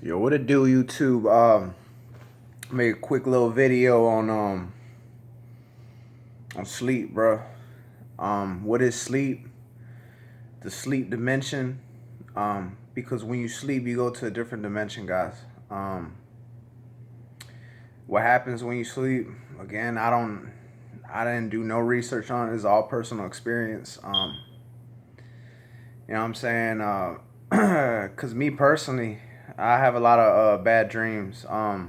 Yo, what it do, YouTube? Make a quick little video on sleep, bro. What is sleep? The sleep dimension. Because when you sleep, you go to a different dimension, guys. What happens when you sleep? Again, I didn't do no research on it. It's all personal experience. You know what I'm saying? Cause me personally, I have a lot of bad dreams. A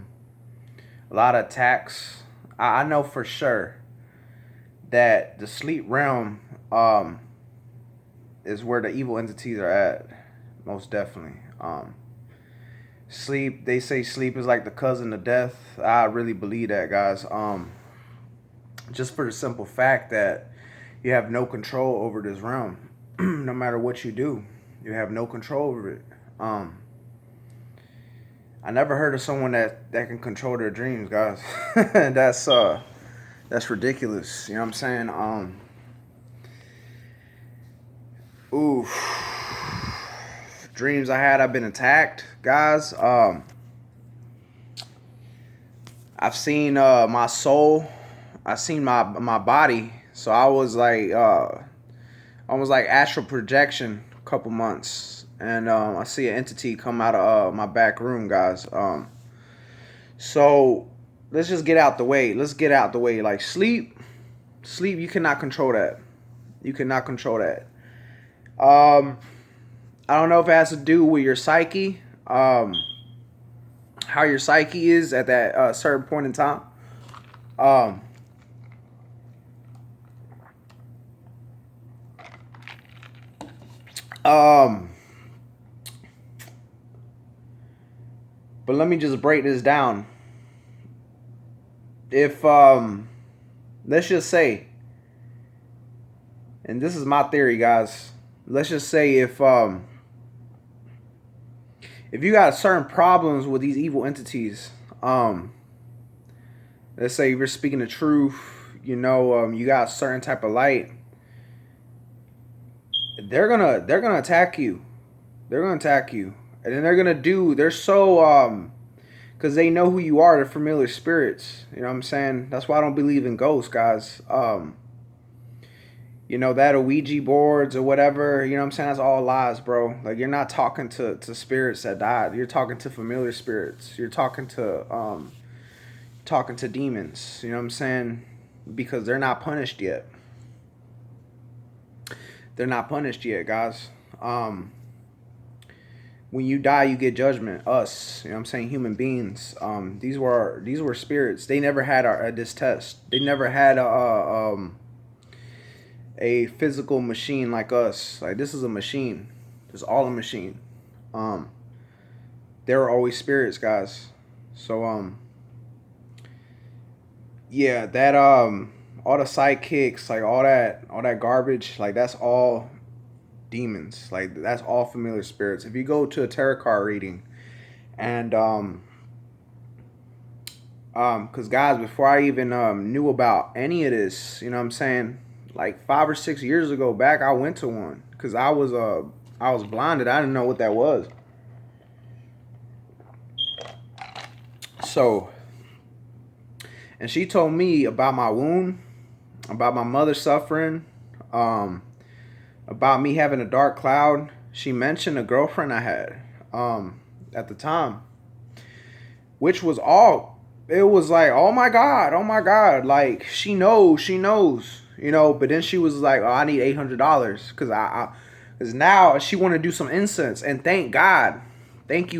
lot of attacks. I know for sure that the sleep realm is where the evil entities are at. Most definitely. Sleep. They say sleep is like the cousin of death. I really believe that, guys. Just for the simple fact that you have no control over this realm. No matter what you do, you have no control over it. I never heard of someone that can control their dreams, guys. That's ridiculous. You know what I'm saying? Dreams I had, I've been attacked, guys. I've seen my soul. I've seen my body. So I was like almost like astral projection a couple months, and I see an entity come out of my back room, guys. So let's just get out the way. Let's get out the way. Like sleep, you cannot control that. You cannot control that. I don't know if it has to do with your psyche, how your psyche is at that certain point in time. But let me just break this down. If let's just say, and this is my theory, guys. Let's just say if you got certain problems with these evil entities, let's say if you're speaking the truth, you got a certain type of light, they're gonna attack you. They're gonna attack you, and then they're so because they know who you are. They're familiar spirits. You know what I'm saying? That's why I don't believe in ghosts, guys. That or Ouija boards or whatever, you know what I'm saying? That's all lies, bro. Like, you're not talking to spirits that died. You're talking to familiar spirits. You're talking to demons, you know what I'm saying? Because they're not punished yet. They're not punished yet, guys. When you die, you get judgment. Us, you know what I'm saying? Human beings. These were spirits. They never had this test. They never had a physical machine like us. Like, this is a machine. It's all a machine. There are always spirits, guys. So yeah, that all the sidekicks, like all that garbage, like that's all demons. Like, that's all familiar spirits. If you go to a tarot card reading, and because guys, before I even knew about any of this, you know what I'm saying, like 5 or 6 years ago back, I went to one because I was blinded. I didn't know what that was. So, and she told me about my wound, about my mother suffering, about me having a dark cloud. She mentioned a girlfriend I had at the time, which was all. It was like, oh my God, like she knows. But then she was like, oh, I need $800 because now she want to do some incense, and thank you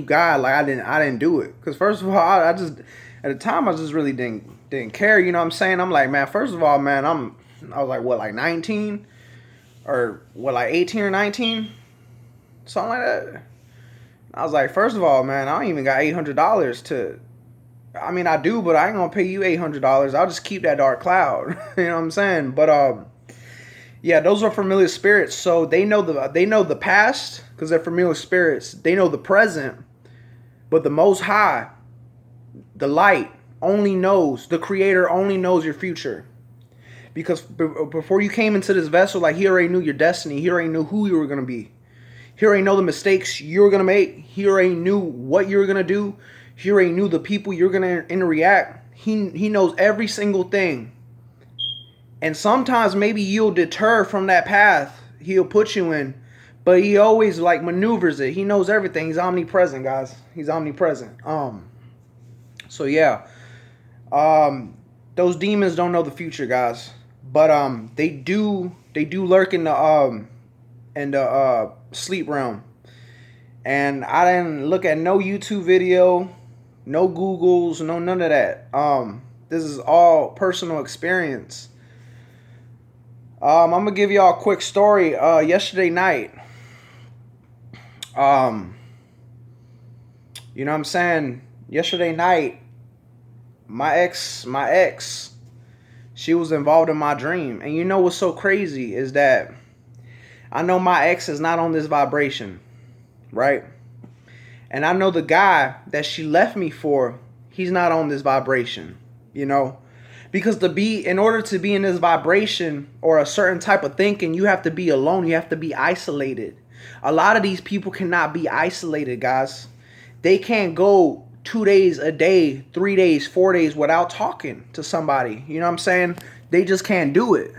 God, like I didn't do it, because first of all, I just, at the time, I just really didn't care, you know what I'm saying? I'm like, man, first of all, man, I was like, what, like 19 or what, like 18 or 19, something like that. I was like, first of all, man, I don't even got $800 to. I mean, I do, but I ain't gonna pay you $800. I'll just keep that dark cloud. You know what I'm saying? But yeah, those are familiar spirits. So they know the past because they're familiar spirits. They know the present, but the Most High, the light, the Creator only knows your future. Because before you came into this vessel, like, He already knew your destiny. He already knew who you were gonna be. He already know the mistakes you're gonna make. He already knew what you're gonna do. He already knew the people you're gonna interact. He knows every single thing. And sometimes maybe you'll deter from that path he'll put you in, but he always like maneuvers it. He knows everything. He's omnipresent, guys. He's omnipresent. So yeah. Those demons don't know the future, guys. But they do lurk in the sleep realm. And I didn't look at no YouTube video, no Googles, no none of that. This is all personal experience. I'm gonna give y'all a quick story. Yesterday night, you know what I'm saying? Yesterday night, my ex, she was involved in my dream. And you know what's so crazy is that I know my ex is not on this vibration, right? And I know the guy that she left me for, he's not on this vibration, you know? Because in order to be in this vibration or a certain type of thinking, you have to be alone. You have to be isolated. A lot of these people cannot be isolated, guys. They can't go 2 days, a day, 3 days, 4 days without talking to somebody. You know what I'm saying? They just can't do it.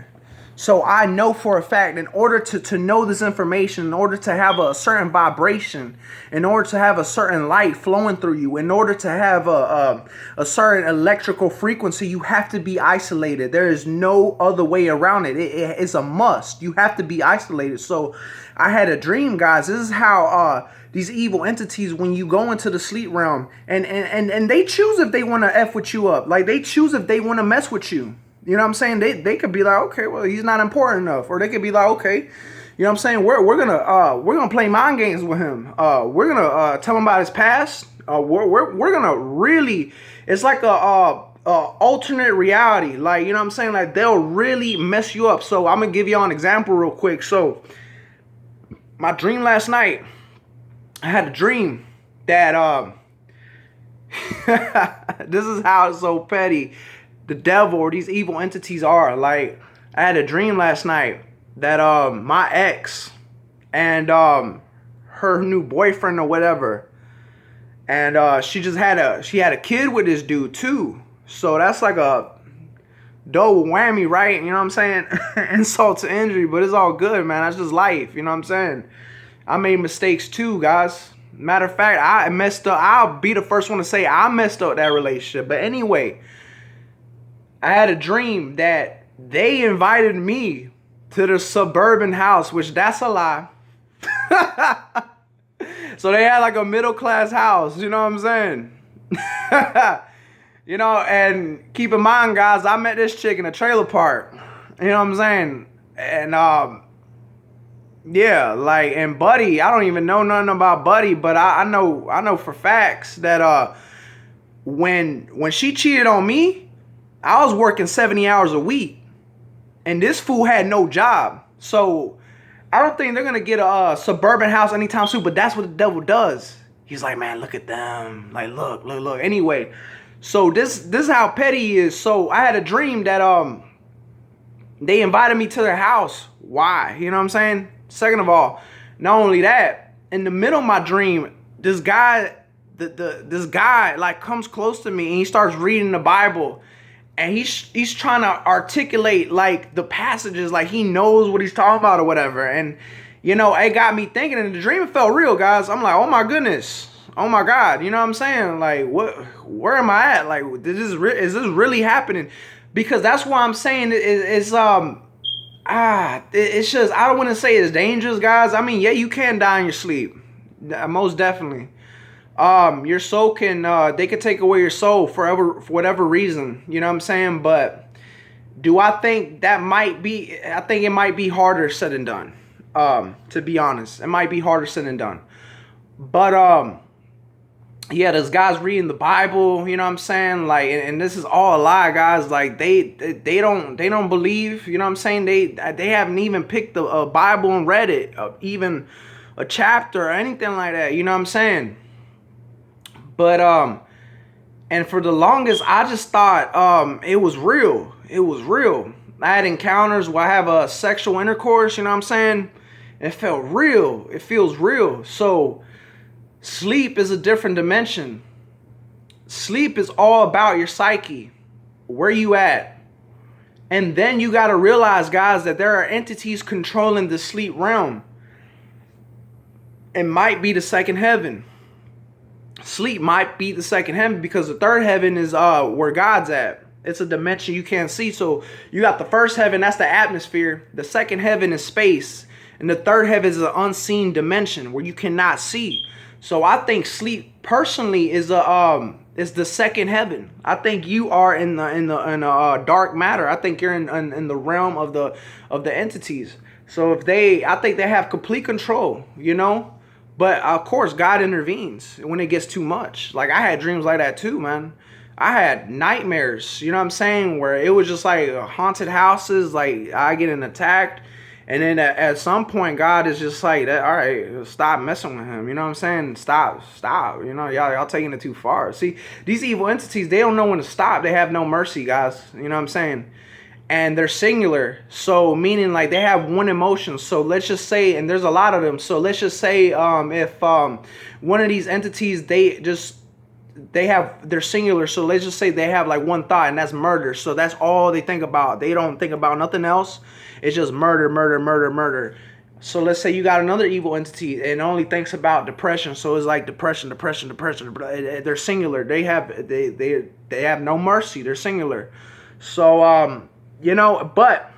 So I know for a fact, in order to know this information, in order to have a certain vibration, in order to have a certain light flowing through you, in order to have a certain electrical frequency, you have to be isolated. There is no other way around it. It's a must. You have to be isolated. So I had a dream, guys. This is how these evil entities, when you go into the sleep realm, and they choose if they want to F with you up. Like, they choose if they want to mess with you. You know what I'm saying? They could be like, okay, well, he's not important enough. Or they could be like, okay, you know what I'm saying? We're gonna play mind games with him. We're gonna tell him about his past. We're gonna really, it's like a alternate reality. Like, you know what I'm saying? Like, they'll really mess you up. So I'm gonna give y'all an example real quick. So my dream last night, I had a dream that this is how it's so petty the devil or these evil entities are. Like, I had a dream last night that my ex and her new boyfriend or whatever, and she had a kid with this dude too. So that's like a double whammy, right? You know what I'm saying? Insult to injury, but it's all good, man. That's just life. You know what I'm saying? I made mistakes too, guys. Matter of fact, I messed up. I'll be the first one to say I messed up that relationship. But anyway, I had a dream that they invited me to the suburban house, which that's a lie. So they had like a middle class house, you know what I'm saying? You know, and keep in mind, guys, I met this chick in a trailer park. You know what I'm saying? And yeah, like, and Buddy, I don't even know nothing about Buddy, but I know for facts that when she cheated on me, I was working 70 hours a week, and this fool had no job. So I don't think they're gonna get a suburban house anytime soon. But that's what the devil does. He's like, man, look at them. Like, look. Anyway, so this is how petty he is. So I had a dream that they invited me to their house. Why? You know what I'm saying? Second of all, not only that, in the middle of my dream, this guy, this guy like comes close to me and he starts reading the Bible. And he's trying to articulate like the passages, like he knows what he's talking about or whatever. And, you know, it got me thinking, and the dream felt real, guys. I'm like, oh my goodness. Oh my God. You know what I'm saying? Like, where am I at? Like, is this really happening? Because that's why I'm saying it's just, I don't want to say it's dangerous, guys. I mean, yeah, you can die in your sleep. Most definitely. Your soul can, they could take away your soul forever, for whatever reason, you know what I'm saying? But do I think that might be, I think it might be harder said than done, to be honest. It might be harder said than done. But, yeah, there's guys reading the Bible, you know what I'm saying? Like, and this is all a lie, guys. Like, they don't believe, you know what I'm saying? They haven't even picked a Bible and read it, even a chapter or anything like that, you know what I'm saying? But, and for the longest, I just thought, it was real. It was real. I had encounters where I have a sexual intercourse, you know what I'm saying? It felt real. It feels real. So sleep is a different dimension. Sleep is all about your psyche. Where you at? And then you got to realize, guys, that there are entities controlling the sleep realm. It might be the second heaven. Sleep might be the second heaven because the third heaven is where God's at. It's a dimension you can't see. So you got the first heaven, that's the atmosphere. The second heaven is space. And the third heaven is an unseen dimension where you cannot see. So I think sleep personally is the second heaven. I think you are in the dark matter. I think you're in the realm of the entities. So I think they have complete control, you know. But of course, God intervenes when it gets too much. Like I had dreams like that too, man. I had nightmares, you know what I'm saying, where it was just like haunted houses, like I getting attacked. And then at some point, God is just like, all right, stop messing with him. You know what I'm saying? Stop. You know, y'all taking it too far. See, these evil entities, they don't know when to stop. They have no mercy, guys. You know what I'm saying? And they're singular. So meaning like they have one emotion. So let's just say, and there's a lot of them. So let's just say if one of these entities, they're singular. So let's just say they have like one thought, and that's murder. So that's all they think about. They don't think about nothing else. It's just murder. So let's say you got another evil entity and only thinks about depression. So it's like depression. They're singular. They have no mercy. They're singular. So you know, but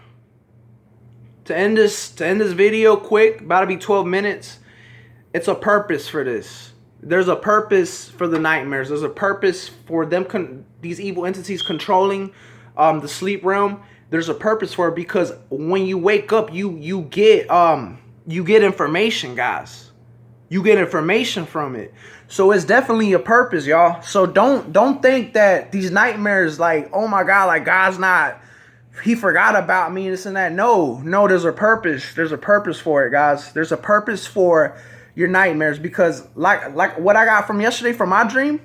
to end this video quick, about to be 12 minutes. It's a purpose for this. There's a purpose for the nightmares. There's a purpose for them these evil entities controlling the sleep realm. There's a purpose for it because when you wake up, you get information, guys. You get information from it. So it's definitely a purpose, y'all. So don't think that these nightmares like, oh my God, like he forgot about me, this and that. No, there's a purpose. There's a purpose for it, guys. There's a purpose for your nightmares because like what I got from yesterday from my dream,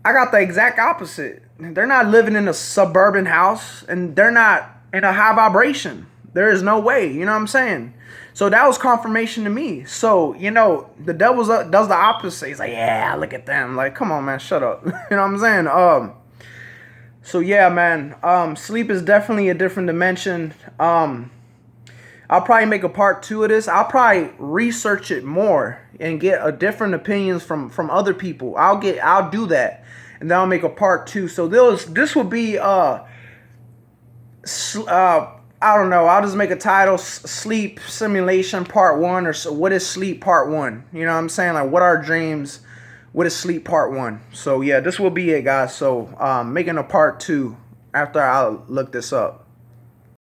I got the exact opposite. They're not living in a suburban house and they're not in a high vibration. There is no way, you know what I'm saying? So that was confirmation to me. So, you know, the devil does the opposite. He's like, yeah, look at them. Like, come on, man, shut up. You know what I'm saying? So yeah, man, sleep is definitely a different dimension. I'll probably make a part 2 of this. I'll probably research it more and get a different opinions from other people. I'll do that. And then I'll make a part 2. So this will be I don't know. I'll just make a title: Sleep Simulation Part 1, or so, what is sleep Part 1? You know what I'm saying? Like, what are dreams? What is sleep Part 1? So yeah, this will be it, guys. So making a part 2 after I look this up.